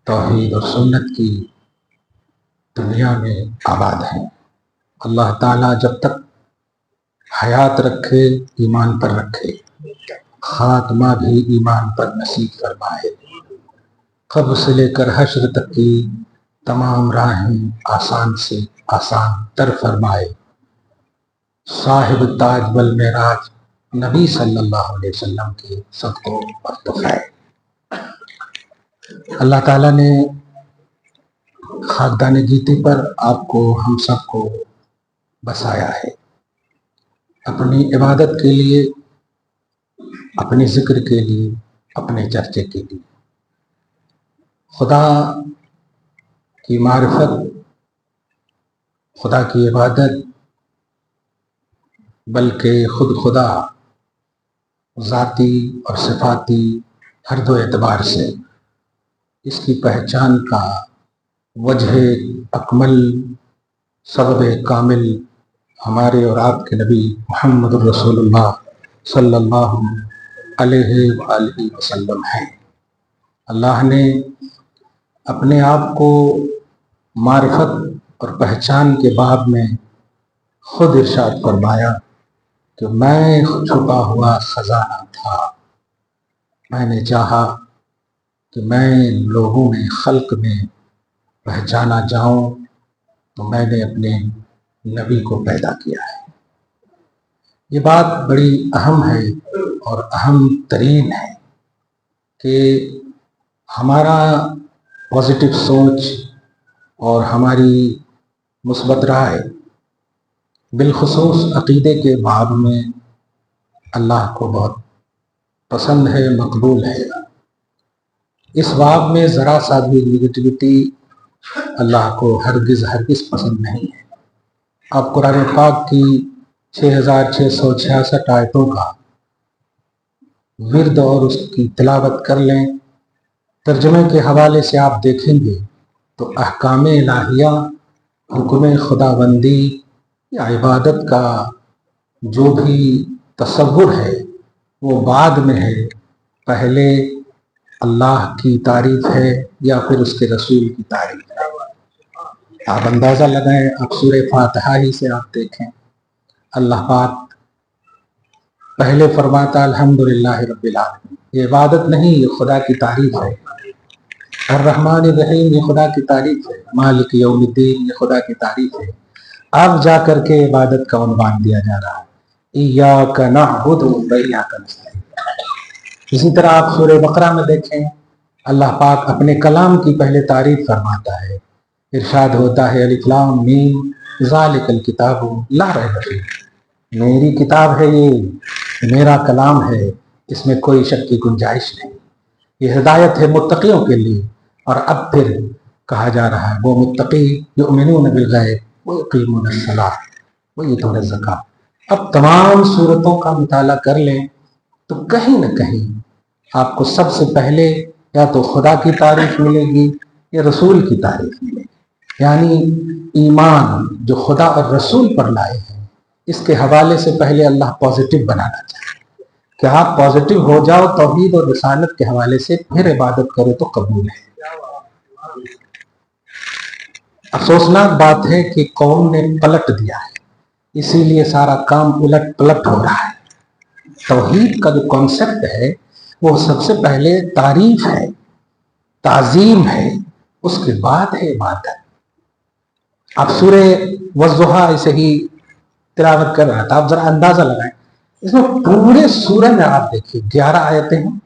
توحید اور سنت کی دنیا میں آباد ہیں۔ اللہ تعالیٰ جب تک حیات رکھے ایمان پر رکھے، خاتمہ بھی ایمان پر نصیب فرمائے۔ قبر سے لے کر حشر تک کی تمام راہیں آسان سے آسان تر فرمائے۔ صاحب تاج والمعراج نبی صلی اللہ علیہ وسلم کے صدقوں اور تحفے۔ اللہ تعالیٰ نے خاکدان گیتی پر آپ کو ہم سب کو بسایا ہے، اپنی عبادت کے لیے، اپنے ذکر کے لیے، اپنے چرچے کے لیے۔ خدا کی معرفت، خدا کی عبادت، بلکہ خود خدا ذاتی اور صفاتی ہر دو اعتبار سے اس کی پہچان کا وجہ اکمل، سبب کامل ہمارے اور آپ کے نبی محمد الرسول اللہ صلی اللہ علیہ وآلہ وسلم ہے۔ اللہ نے اپنے آپ کو معرفت اور پہچان کے باب میں خود ارشاد فرمایا کہ میں چھپا ہوا خزانہ تھا، میں نے چاہا کہ میں لوگوں میں، خلق میں پہچانا جاؤں تو میں نے اپنے نبی کو پیدا کیا ہے۔ یہ بات بڑی اہم ہے اور اہم ترین ہے کہ ہمارا پازیٹو سوچ اور ہماری مثبت رائے بالخصوص عقیدے کے باب میں اللہ کو بہت پسند ہے، مقبول ہے۔ اس باب میں ذرا سا بھی نگیٹیوٹی اللہ کو ہرگز پسند نہیں ہے۔ آپ قرآن پاک کی 6666 آیتوں کا ورد اور اس کی تلاوت کر لیں، ترجمے کے حوالے سے آپ دیکھیں گے تو احکام الہیہ، حکم خداوندی یا عبادت کا جو بھی تصور ہے وہ بعد میں ہے، پہلے اللہ کی تعریف ہے یا پھر اس کے رسول کی تعریف ہے۔ آپ اندازہ لگائیں، آپ سورہ فاتحہ ہی سے آپ دیکھیں، اللہ پاک پہلے فرماتا الحمدللہ رب العالمین۔ یہ عبادت نہیں، یہ خدا کی تعریف ہے۔ الرحمن الرحیم، یہ خدا کی تعریف ہے۔ مالک یوم الدین، یہ خدا کی تعریف ہے۔ اب جا کر کے عبادت کا عنوان دیا جا رہا ہے، ایاک نعبد و ایاک نستعین۔ اسی طرح آپ سورہ بقرہ میں دیکھیں، اللہ پاک اپنے کلام کی پہلے تعریف فرماتا ہے، ارشاد ہوتا ہے الف لام میم ذالک الکتاب لا ریب فیہ، میری کتاب ہے، یہ میرا کلام ہے، اس میں کوئی شک کی گنجائش نہیں۔ یہ ہدایت ہے متقیوں کے لیے۔ اور اب پھر کہا جا رہا ہے وہ متقی یؤمنون بالغیب ویقیمون الصلاۃ ویؤتون الزکاۃ۔ اب تمام صورتوں کا مطالعہ کر لیں تو کہیں نہ کہیں آپ کو سب سے پہلے یا تو خدا کی تعریف ملے گی یا رسول کی تعریف ملے گی، یعنی ایمان جو خدا اور رسول پر لائے ہیں، اس کے حوالے سے پہلے اللہ پازیٹو بنانا چاہتے ہیں کہ آپ پازیٹو ہو جاؤ توحید اور رسالت کے حوالے سے، پھر عبادت کرو تو قبول ہے۔ افسوسناک بات ہے کہ قوم نے پلٹ دیا ہے، اسی لیے سارا کام الٹ پلٹ ہو رہا ہے۔ توحید کا جو کانسیپٹ ہے وہ سب سے پہلے تعریف ہے، تعظیم ہے، اس کے بعد ہے عبادت۔ آپ سورہ والضحیٰ ایسے ہی تلاوت کر رہا تھا، آپ ذرا اندازہ لگائیں، اس میں پورے سورہ میں آپ دیکھیے 11 آیتیں ہیں،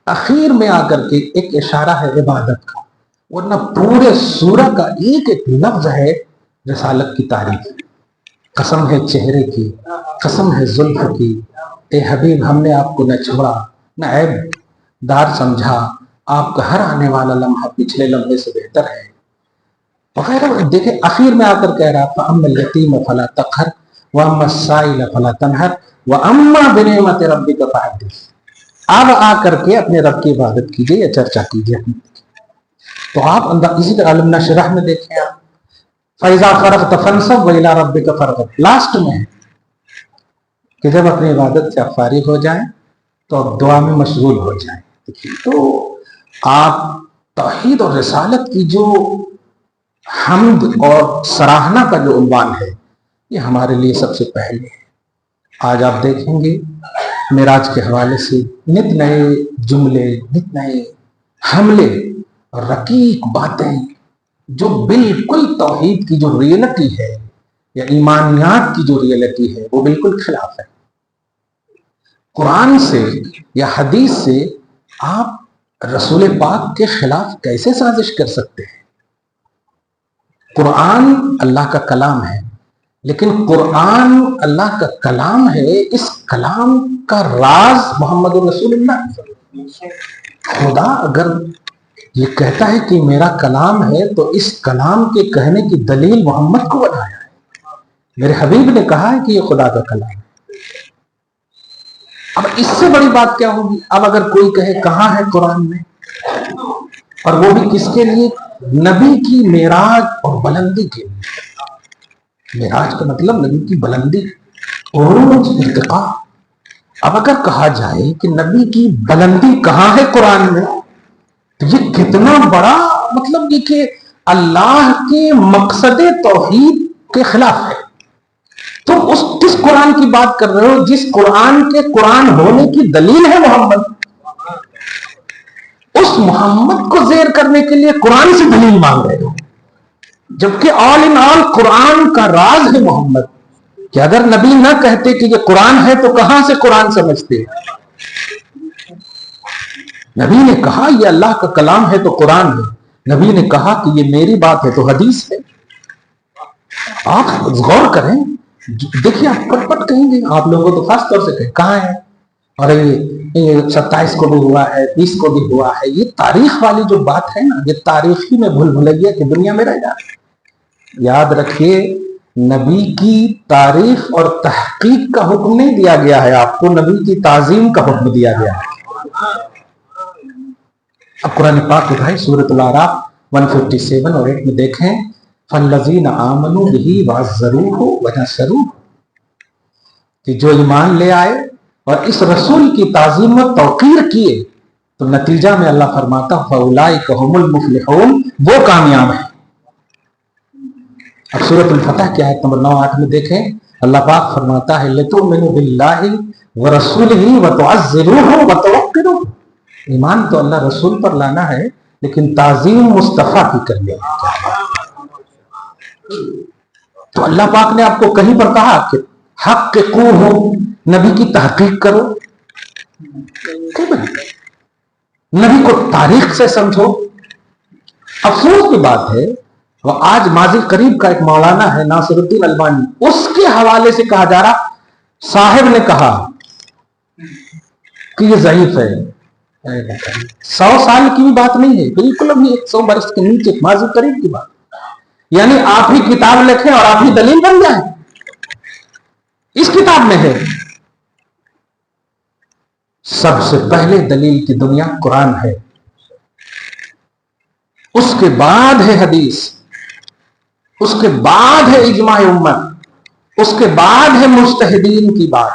اخیر میں آ کر کے ایک اشارہ ہے عبادت کا، ورنہ پورے سورہ کا ایک ایک لفظ ہے رسالت کی تعریف۔ قسم ہے چہرے کی، قسم ہے زلف کی، اے حبیب ہم نے آپ کو نہ چھوڑا نہ عیب دار سمجھا، آپ کا ہر آنے والا لمحہ پچھلے لمحے سے بہتر ہے وغیرہ۔ دیکھیں آخر میں آ کر کہہ رہا فَأَمَّا الْيَتِيمَ فَلَا تَقْهَرْ وَأَمَّا السَّائِلَ فَلَا تَنْهَرْ وَأَمَّا بِنِعْمَتِ رَبِّكَ فَحَدِّثْ۔ اب آ کر کے اپنے رب کی عبادت کیجئے یا چرچا کیجئے۔ تو آپ اسی طرح علم نشرح میں دیکھیں آپ فَإِذَا فَرَغْتَ فَانْصَبْ وَإِلَىٰ رَبِّكَ فَارْغَب، لاسٹ میں ہے کہ جب اپنی عبادت سے آپ فارغ ہو جائیں تو آپ دعا میں مشغول ہو جائیں۔ تو آپ توحید اور رسالت کی جو حمد اور سراہنا کا جو عنوان ہے یہ ہمارے لیے سب سے پہلے ہے۔ آج آپ دیکھیں گے معراج کے حوالے سے نت نئے جملے، نت نئے حملے اور رقیق باتیں جو بالکل توحید کی جو ریئلٹی ہے یا ایمانیات کی جو ریئلٹی ہے وہ بالکل خلاف ہے۔ قرآن سے یا حدیث سے آپ رسول پاک کے خلاف کیسے سازش کر سکتے ہیں؟ قرآن اللہ کا کلام ہے، لیکن قرآن اللہ کا کلام ہے، اس کلام کا راز محمد رسول اللہ۔ خدا اگر یہ کہتا ہے کہ میرا کلام ہے تو اس کلام کے کہنے کی دلیل محمد کو بنایا ہے۔ میرے حبیب نے کہا ہے کہ یہ خدا کا کلام ہے۔ اب اس سے بڑی بات کیا ہوگی؟ اب اگر کوئی کہے کہاں ہے قرآن میں، اور وہ بھی کس کے لیے؟ نبی کی معراج اور بلندی کے لیے۔ معراج کا مطلب نبی کی بلندی، عروج، ارتقاء۔ اب اگر کہا جائے کہ نبی کی بلندی کہاں ہے قرآن میں، تو یہ کتنا بڑا مطلب یہ کہ اللہ کے مقصد توحید کے خلاف ہے۔ تو اس کس قرآن کی بات کر رہے ہو جس قرآن کے قرآن ہونے کی دلیل ہے محمد؟ اس محمد کو زیر کرنے کے لیے قرآن سے دلیل مانگ رہے ہو، جبکہ آل ان آل قرآن کا راز ہے محمد، کہ اگر نبی نہ کہتے کہ یہ قرآن ہے تو کہاں سے قرآن سمجھتے؟ نبی نے کہا یہ اللہ کا کلام ہے تو قرآن ہے، نبی نے کہا کہ یہ میری بات ہے تو حدیث ہے۔ آپ غور کریں، دیکھیے آپ پٹ پٹ کہیں گے، آپ لوگوں تو خاص طور سے کہیں کہاں ہے، اور یہ 27 کو بھی ہوا ہے، 20 کو بھی ہوا ہے۔ یہ تاریخ والی جو بات ہے نا، یہ تاریخی میں بھول بھلیا کہ دنیا میں رہ جائے۔ یاد رکھیے نبی کی تاریخ اور تحقیق کا حکم نہیں دیا گیا ہے آپ کو، نبی کی تعظیم کا حکم دیا گیا ہے۔ اب قرآن پاک اٹھائے سورۃ الاعراف 157 اور 8 میں دیکھیں، فَالَّذِينَ آمَنُوا بِهِ وَعَزَّرُوهُ وَنَصَرُوهُ، کہ جو ایمان لے آئے اور اس رسول کی تعظیم و توقیر کیے تو نتیجہ میں اللہ فرماتا فَأُولَٰئِكَ هُمُ الْمُفْلِحُونَ، وہ کامیاب ہیں۔ اب سورۃ الفتح کی آیت نمبر 9-8 میں دیکھیں، اللہ پاک فرماتا ہے لِتُؤْمِنُوا بِاللَّهِ وَرَسُولِهِ وَتُعَزِّرُوهُ وَتُوَقِّرُوهُ، ایمان تو اللہ رسول پر لانا ہے لیکن تعظیم مصطفیٰ کی کرنی ہے۔ تو اللہ پاک نے آپ کو کہیں پر کہا کہ حققوہ، نبی کی تحقیق کرو، نبی کو تاریخ سے سمجھو۔ افسوس کی بات ہے وہ آج ماضی قریب کا ایک مولانا ہے ناصر الدین البانی، اس کے حوالے سے کہا جا رہا صاحب نے کہا کہ یہ ضعیف ہے۔ 100 سال کی بھی بات نہیں ہے، بالکل ابھی 100 برس کے نیچے ماضی قریب کی بات، یعنی آپ ہی کتاب لکھیں اور آپ ہی دلیل بن جائیں۔ اس کتاب میں ہے سب سے پہلے دلیل کی دنیا قرآن ہے، اس کے بعد ہے حدیث، اس کے بعد ہے اجماع امت، اس کے بعد ہے مجتہدین کی بات۔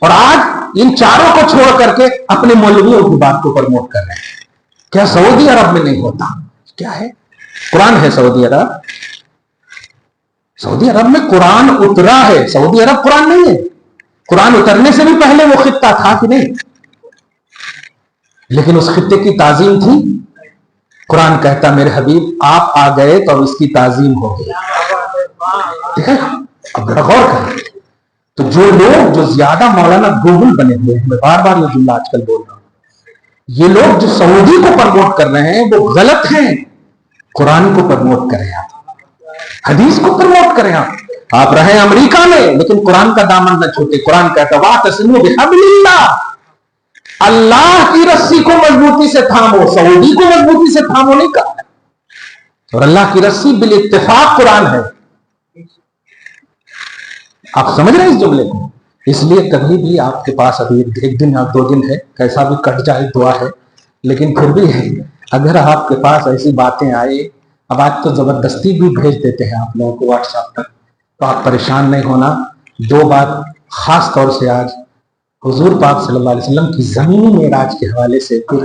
اور آج ان چاروں کو چھوڑ کر کے اپنے مولویوں کی بات کو پرموٹ کر رہے ہیں۔ کیا سعودی عرب میں نہیں ہوتا؟ کیا ہے؟ قرآن ہے سعودی عرب، سعودی عرب میں قرآن اترا ہے، سعودی عرب قرآن نہیں ہے۔ قرآن اترنے سے بھی پہلے وہ خطہ تھا کہ نہیں؟ لیکن اس خطے کی تعظیم تھی۔ قرآن کہتا میرے حبیب آپ آ گئے تو اب اس کی تعظیم ہو گئی۔ اب ذرا غور کریں، تو جو لوگ جو زیادہ مولانا گوگل بنے ہوئے ہیں، میں بار بار یہ جملہ آج کل بول رہا ہوں، یہ لوگ جو سعودی کو پرموٹ کر رہے ہیں وہ غلط ہیں۔ قرآن کو پرموٹ کریں، آپ حدیث کو پرموٹ کریں، آپ رہیں امریکہ میں لیکن قرآن کا دامن نہ چھوٹے۔ قرآن کہتا وَاعْتَصِمُوا بِحَبْلِ اللَّهِ، اللہ کی رسی کو مضبوطی سے تھامو، سعودی کو مضبوطی سے تھامو نہیں کہا۔ اور اللہ کی رسی بالاتفاق قرآن ہے۔ آپ سمجھ رہے ہیں اس جملے کو؟ اس لیے کبھی بھی آپ کے پاس ابھی 1 دن یا 2 دن ہے، کیسا بھی کٹ جائے دعا ہے، لیکن پھر بھی اگر آپ کے پاس ایسی باتیں آئے، اب آج تو زبردستی بھی بھیج دیتے ہیں آپ لوگوں کو واٹس ایپ تک، تو آپ پریشان نہیں ہونا۔ 2 بات خاص طور سے آج حضور پاک صلی اللہ علیہ وسلم کی زمینی معراج کے حوالے سے پھر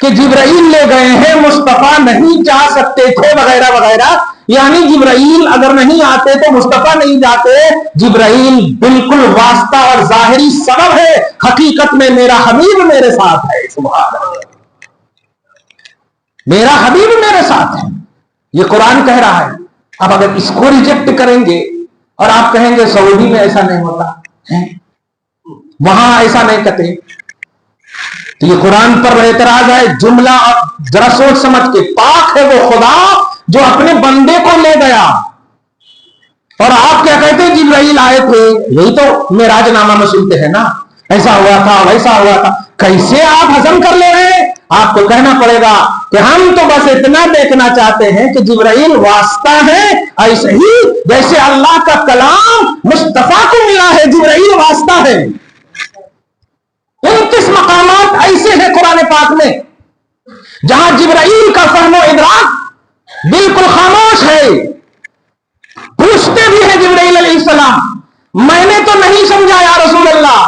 کہ جبرائیل لے گئے ہیں، مصطفیٰ نہیں جا سکتے تھے وغیرہ وغیرہ، یعنی جبرائیل اگر نہیں آتے تو مصطفیٰ نہیں جاتے. جبرائیل بالکل واسطہ اور ظاہری سبب ہے، حقیقت میں میرا حبیب میرے ساتھ ہے. سبحان اللہ، میرا حبیب میرے ساتھ ہے، یہ قرآن کہہ رہا ہے. اب اگر اس کو ریجیکٹ کریں گے اور آپ کہیں گے سعودی میں ایسا نہیں ہوتا ہے، وہاں ایسا نہیں کہتے، تو یہ قرآن پر اعتراض ہے. جملہ ذرا سوچ سمجھ کے، پاک ہے وہ خدا جو اپنے بندے کو لے گیا، اور آپ کیا کہتے ہیں جبرائیل آئے تھے. یہی تو معراج نامہ میں سنتے ہیں نا، ایسا ہوا تھا ویسا ہوا تھا. کیسے آپ ہضم کر لے رہے ہیں؟ آپ کو کہنا پڑے گا کہ ہم تو بس اتنا دیکھنا چاہتے ہیں کہ جبرائیل واسطہ ہے، ایسے ہی جیسے اللہ کا کلام مصطفیٰ کو ملا ہے، جبرائیل واسطہ ہے. 29 مقامات ایسے ہیں قرآن پاک میں جہاں جبرائیل کا فہم و ادراک بالکل خاموش ہے. پوچھتے بھی ہیں جبرائیل علیہ السلام، میں نے تو نہیں سمجھا یا رسول اللہ.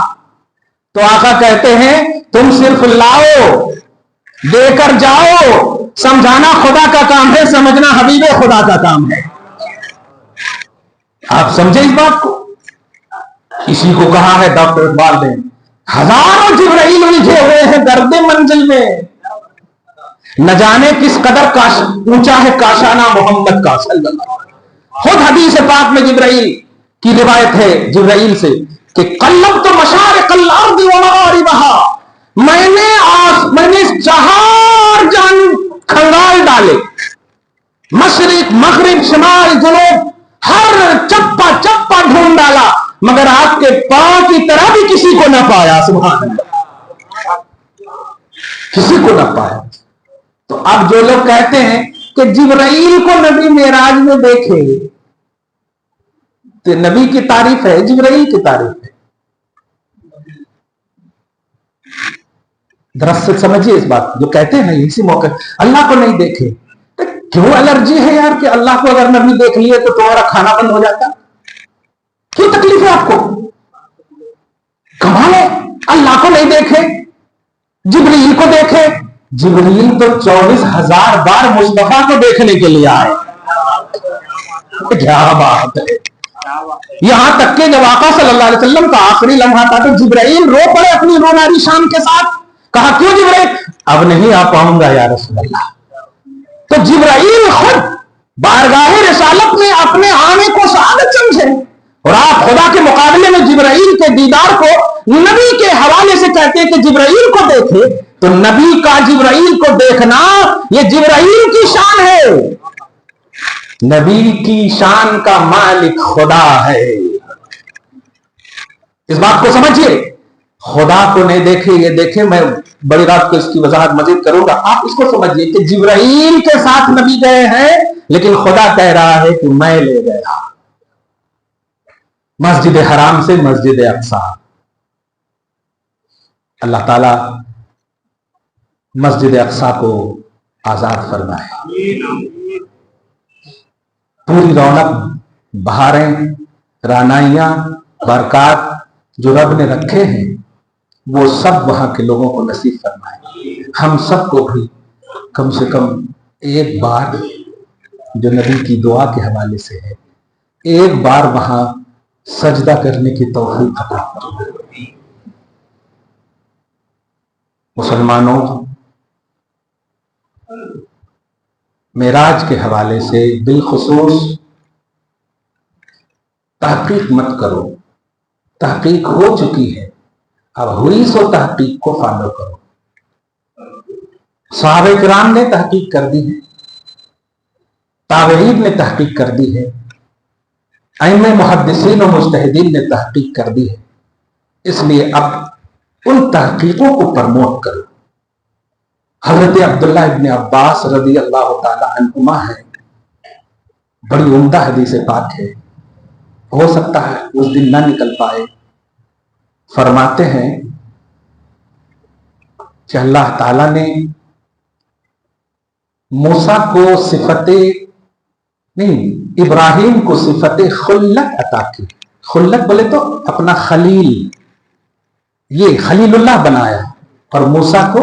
تو آقا کہتے ہیں تم صرف لاؤ، دے کر جاؤ. سمجھانا خدا کا کام ہے، سمجھنا حبیب خدا کا کام ہے. آپ سمجھے اس بات کو؟ اسی کو کہا ہے ڈاکٹر اقبال نے، ہزاروں جبرائیل الجھے ہوئے ہیں درد منزل میں، نہ جانے کس قدر اونچا ہے کاشانہ محمد کا صلی اللہ. خود حدیث پاک میں جبرائیل کی روایت ہے جبرائیل سے کہ قلبت مشارق الارض ومغاربہا، میں نے چہار جانب کھنگال ڈالے، مشرق مغرب شمال جنوب، ہر چپا چپا ڈھونڈ ڈالا، مگر آپ کے پاؤں کی طرح بھی کسی کو نہ پایا. سبحان اللہ، کسی کو نہ پایا. تو اب جو لوگ کہتے ہیں کہ جبرائیل کو نبی معراج میں دیکھے، تو نبی کی تعریف ہے، جبرائیل کی تعریف ہے. درست سمجھیے اس بات، جو کہتے ہیں اسی موقع اللہ کو نہیں دیکھے. کیوں الرجی ہے یار کہ اللہ کو اگر نبی دیکھ لیے تو تمہارا کھانا بند ہو جاتا؟ کیوں تکلیف ہے آپ کو؟ کمال ہے، اللہ کو نہیں دیکھے، جبرائیل کو دیکھے. جبرائیل تو 24,000 بار مصطفیٰ کو دیکھنے کے لیے آئے. کیا بات ہے! یہاں تک کہ جب آقا صلی اللہ علیہ وسلم کا آخری لمحہ تھا تو جبرائیل رو پڑے اپنی روناری شان کے ساتھ. کہا کیوں جبرائیل؟ اب نہیں آ پاؤں گا یا رسول اللہ. تو جبرائیل خود بارگاہ رسالت میں اپنے آنے کو سعادت سمجھے، اور آپ خدا کے مقابلے میں جبرائیل کے دیدار کو نبی کے حوالے سے کہتے ہیں کہ جبرائیل کو دیکھے. تو نبی کا جبرائیل کو دیکھنا یہ جبرائیل کی شان ہے. نبی کی شان کا مالک خدا ہے. اس بات کو سمجھیے، خدا کو نہیں دیکھے یہ دیکھے. میں بڑی رات کو اس کی وضاحت مزید کروں گا. آپ اس کو سمجھیے کہ جبرائیل کے ساتھ نبی گئے ہیں، لیکن خدا کہہ رہا ہے کہ میں لے گیا مسجد حرام سے مسجد اقصی. اللہ تعالی مسجد اقصی کو آزاد فرمائے. پوری رونق، بہاریں، رانائیاں، برکات جو رب نے رکھے ہیں وہ سب وہاں کے لوگوں کو نصیب فرمائے. ہم سب کو بھی کم سے کم ایک بار، جو نبی کی دعا کے حوالے سے ہے، ایک بار وہاں سجدہ کرنے کی توفیق عطا فرمائے. مسلمانوں، معراج کے حوالے سے بالخصوص تحقیق مت کرو. تحقیق ہو چکی ہے، اب ہوئی سو تحقیق کو فالو کرو. صحابہ کرام نے تحقیق کر دی ہے، تابعین نے تحقیق کر دی ہے، ائمہ محدثین و مجتہدین نے تحقیق کر دی ہے. اس لیے اب ان تحقیقوں کو پرموٹ کرو. حضرت عبداللہ ابن عباس رضی اللہ تعالی عنہما ہے، بڑی عمدہ حدیث پاک ہے، ہو سکتا ہے اس دن نہ نکل پائے. فرماتے ہیں کہ اللہ تعالی نے موسیٰ کو ابراہیم کو صفت خلت عطا کی. خلت بولے تو اپنا خلیل، یہ خلیل اللہ بنایا، اور موسیٰ کو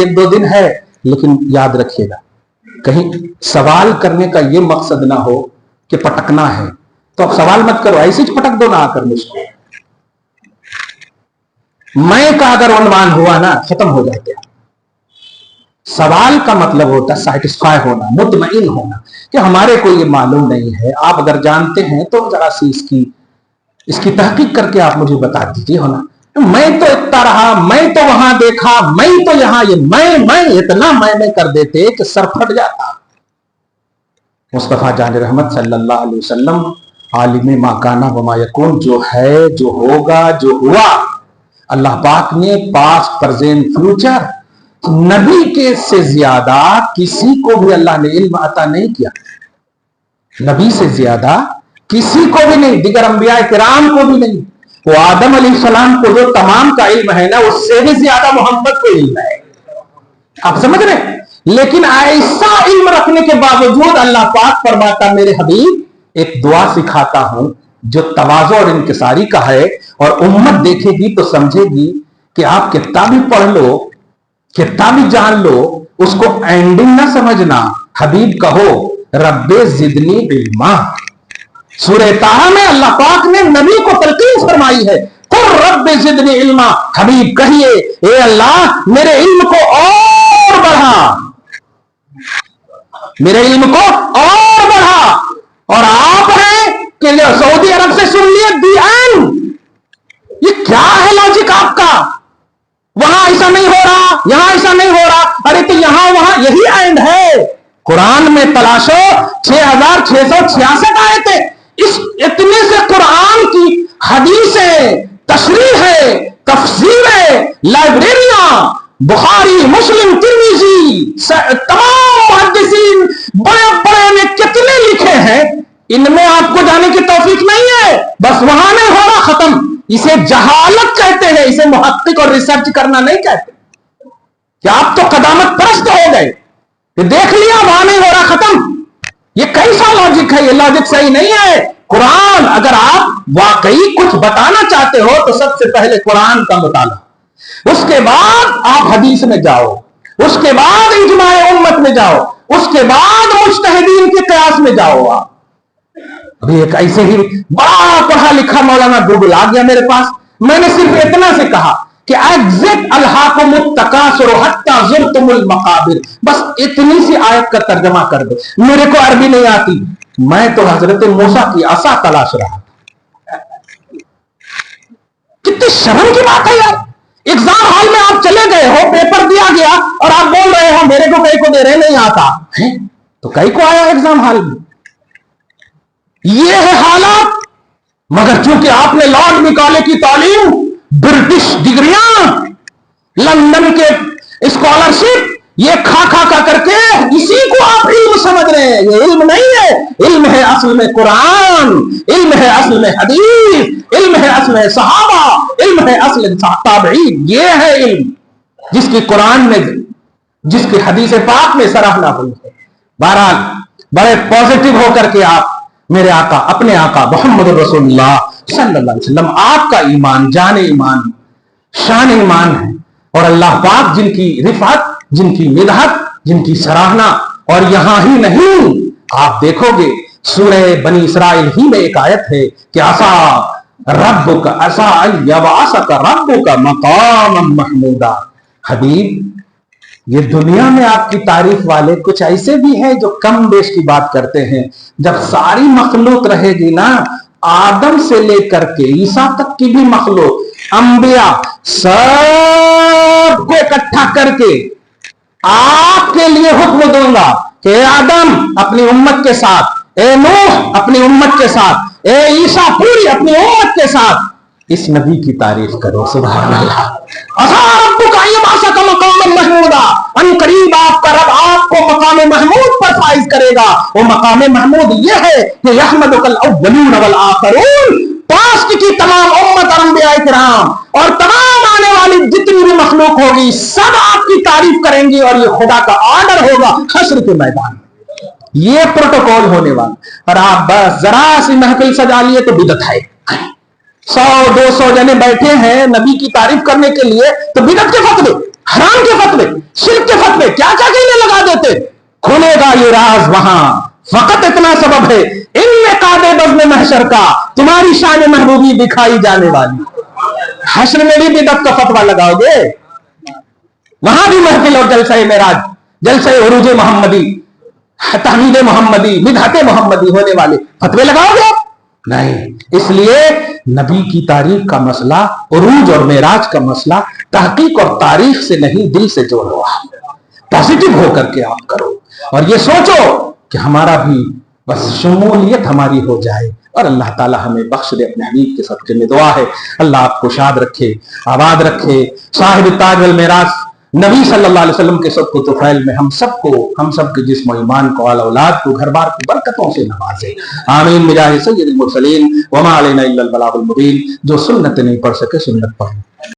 1-2 دن ہے، لیکن یاد رکھیے گا کہیں سوال کرنے کا یہ مقصد نہ ہو کہ پٹکنا ہے، تو اب سوال مت کرو، ایسے ہی پٹک دو نہ آ کر مجھ کو. میں کا اگر عنوان ہوا نا ختم ہو جاتے ہیں. سوال کا مطلب ہوتا ہے سیٹسفائی ہونا، مطمئن ہونا کہ ہمارے کو یہ معلوم نہیں ہے، آپ اگر جانتے ہیں تو ذرا سی اس کی تحقیق کر کے آپ مجھے بتا دیجیے. ہونا میں تو اتنا رہا، میں تو وہاں دیکھا، میں تو یہاں، یہ میں اتنا میں کر دیتے کہ سر پھٹ جاتا. مصطفیٰ جان رحمت صلی اللہ علیہ وسلم عالم ما کان و ما یکون، جو ہے، جو ہوگا، جو ہوا، اللہ پاک نے پاسٹ پریزنٹ فیوچر نبی کے سے زیادہ کسی کو بھی اللہ نے علم عطا نہیں کیا. نبی سے زیادہ کسی کو بھی نہیں، دیگر انبیاء کرام کو بھی نہیں. وہ آدم علیہ السلام کو جو تمام کا علم ہے نا، اس سے بھی زیادہ محمد کو علم ہے. آپ سمجھ رہے ہیں؟ لیکن ایسا علم رکھنے کے باوجود اللہ پاک فرماتا میرے حبیب ایک دعا سکھاتا ہوں جو تواضع اور انکساری کا ہے، اور امت دیکھے گی تو سمجھے گی کہ آپ کتاب بھی پڑھ لو، کتاب بھی جان لو، اس کو اینڈنگ نہ سمجھنا. حبیب کہو رب زدنی علما. سورہ طٰہٰ میں اللہ پاک نے نبی کو تلقین فرمائی ہے، قل رب زدنی علما. حبیب کہیے اے اللہ میرے علم کو اور بڑھا، میرے علم کو اور بڑھا. اور آپ ہیں کہ سعودی عرب سے سن لیے دی اینڈ. یہ کیا ہے لاجک آپ کا؟ وہاں ایسا نہیں ہو رہا، یہاں ایسا نہیں ہو رہا، ارے تو یہاں وہاں یہی اینڈ ہے. قرآن میں تلاشو 6666 آیتیں، اس اتنے سے قرآن کی حدیثیں، تشریحیں، تفسیریں، لائبریریاں، بخاری، مسلم، ترمذی، تمام محدثین بڑے بڑے نے کتنے لکھے ہیں، ان میں آپ کو جانے کی توفیق نہیں ہے. بس وہاں نہیں ہو رہا، ختم. اسے جہالت کہتے ہیں، اسے محقق اور ریسرچ کرنا نہیں کہتے. کہ آپ تو قدامت پرست ہو گئے، یہ دیکھ لیا وہاں نہیں ہو رہا، ختم. یہ کیسا لاجک ہے؟ یہ لاجک صحیح نہیں ہے. قرآن اگر آپ واقعی کچھ بتانا چاہتے ہو تو سب سے پہلے قرآن کا مطالعہ، اس کے بعد آپ حدیث میں جاؤ، اس کے بعد اجماع امت میں جاؤ، اس کے بعد مجتہدین کے قیاس میں جاؤ. آپ ابھی ایک ایسے ہی بڑا پڑھا لکھا مولانا گوگل آ گیا میرے پاس، میں نے صرف اتنا سے کہا کہ ایگزٹ الہاکم التکاثر حتی زرتم المقابر، بس اتنی سی آیت کا ترجمہ کر دو. میرے کو عربی نہیں آتی، میں تو حضرت موسیٰ کی عصا تلاش رہا. کتنی شرم کی بات ہے یار. ایگزام ہال میں آپ چلے گئے ہو، پیپر دیا گیا اور آپ بول رہے ہو میرے کو کئی کو دے رہے نہیں آتا تو کئی کو آیا ایگزام ہال میں. یہ ہے حالات. مگر چونکہ آپ نے لارڈ میکالے کی تعلیم، برٹش ڈگریاں، لندن کے اسکالرشپ، یہ کھا کر کے اسی کو آپ علم سمجھ رہے ہیں. یہ علم نہیں ہے. علم ہے اصل میں قرآن، علم ہے اصل میں حدیث، علم ہے اصل میں صحابہ، علم ہے اصل تابعین. یہ ہے علم جس کی قرآن میں، جس کی حدیث پاک میں سراہنا ہوئی ہے. بہرحال بڑے پازیٹو ہو کر کے آپ میرے آقا، اپنے آقا محمد رسول اللہ صلی اللہ علیہ وسلم، آپ کا ایمان جان ایمان، شان ایمان ہے. اور اللہ پاک جن کی رفعت، جن کی مدحت، جن کی سراہنا، اور یہاں ہی نہیں، آپ دیکھو گے سورہ بنی اسرائیل ہی میں ایک آیت ہے کہ عسا ربک عسا ان یبعثک ربک مقاما محمودا. حبیب یہ دنیا میں آپ کی تعریف والے کچھ ایسے بھی ہیں جو کم بیش کی بات کرتے ہیں. جب ساری مخلوق رہے گی نا، آدم سے لے کر کے عیسیٰ تک کی بھی مخلوق، انبیاء، سب کو اکٹھا کر کے آپ کے لیے حکم دوں گا کہ اے آدم اپنی امت کے ساتھ، اے نوح اپنی امت کے ساتھ، اے عیسیٰ پوری اپنی امت کے ساتھ اس نبی کی تعریف کرو. سبحان اللہ. ان قریب آپ کا رب آپ کو مقام محمود پر فائز کرے گا. وہ مقام محمود یہ ہے کہ یحمدک الاولون والآخرون، پاسٹ کی تمام امت اور انبیاء کرام اور تمام آنے والی جتنی بھی مخلوق ہوگی سب آپ کی تعریف کریں گی، اور یہ خدا کا آرڈر ہوگا حشر کے میدان میں. یہ پروٹوکول ہونے والا. اور آپ بس ذرا سی محفل سجا لیے تو بدعت ہے. 100-200 جنے بیٹھے ہیں نبی کی تعریف کرنے کے لیے تو بدعت کے فتوے. حرام کے فتوے، شرک کے فتوے کیا کیا کہنے لگا دیتے. کھلے گا یہ راز وہاں، فقط اتنا سبب ہے ان قاد بزم محشر کا، تمہاری شان محبوبی دکھائی جانے والی. حشر میں بھی بدعت کا فتویٰ لگاؤ گے؟ وہاں بھی محفل اور جلسہ معراج، جلسہ عروج محمدی، تحمید محمدی، بدعت محمدی ہونے والے فتوے لگاؤ گے؟ نہیں. اس لیے نبی کی تاریخ کا مسئلہ، عروج اور معراج کا مسئلہ تحقیق اور تاریخ سے نہیں، دل سے جوڑو. پازیٹو ہو کر کے آپ کرو اور یہ سوچو کہ ہمارا بھی بس شمولیت ہماری ہو جائے. اور اللہ تعالی ہمیں بخش دے اپنے حبیب کے صدقے میں دعا ہے. اللہ آپ کو شاد رکھے، آباد رکھے. صاحب التاج والمعراج نبی صلی اللہ علیہ وسلم کے سب کو طفیل میں ہم سب کے جسم و ایمان کو، اہل اولاد کو، گھر بار کو برکتوں سے نوازے. آمین بجاہ سید المرسلین. وما علینا الا البلاغ المبین. جو سنت نہیں پڑھ سکے سنت پڑھیں.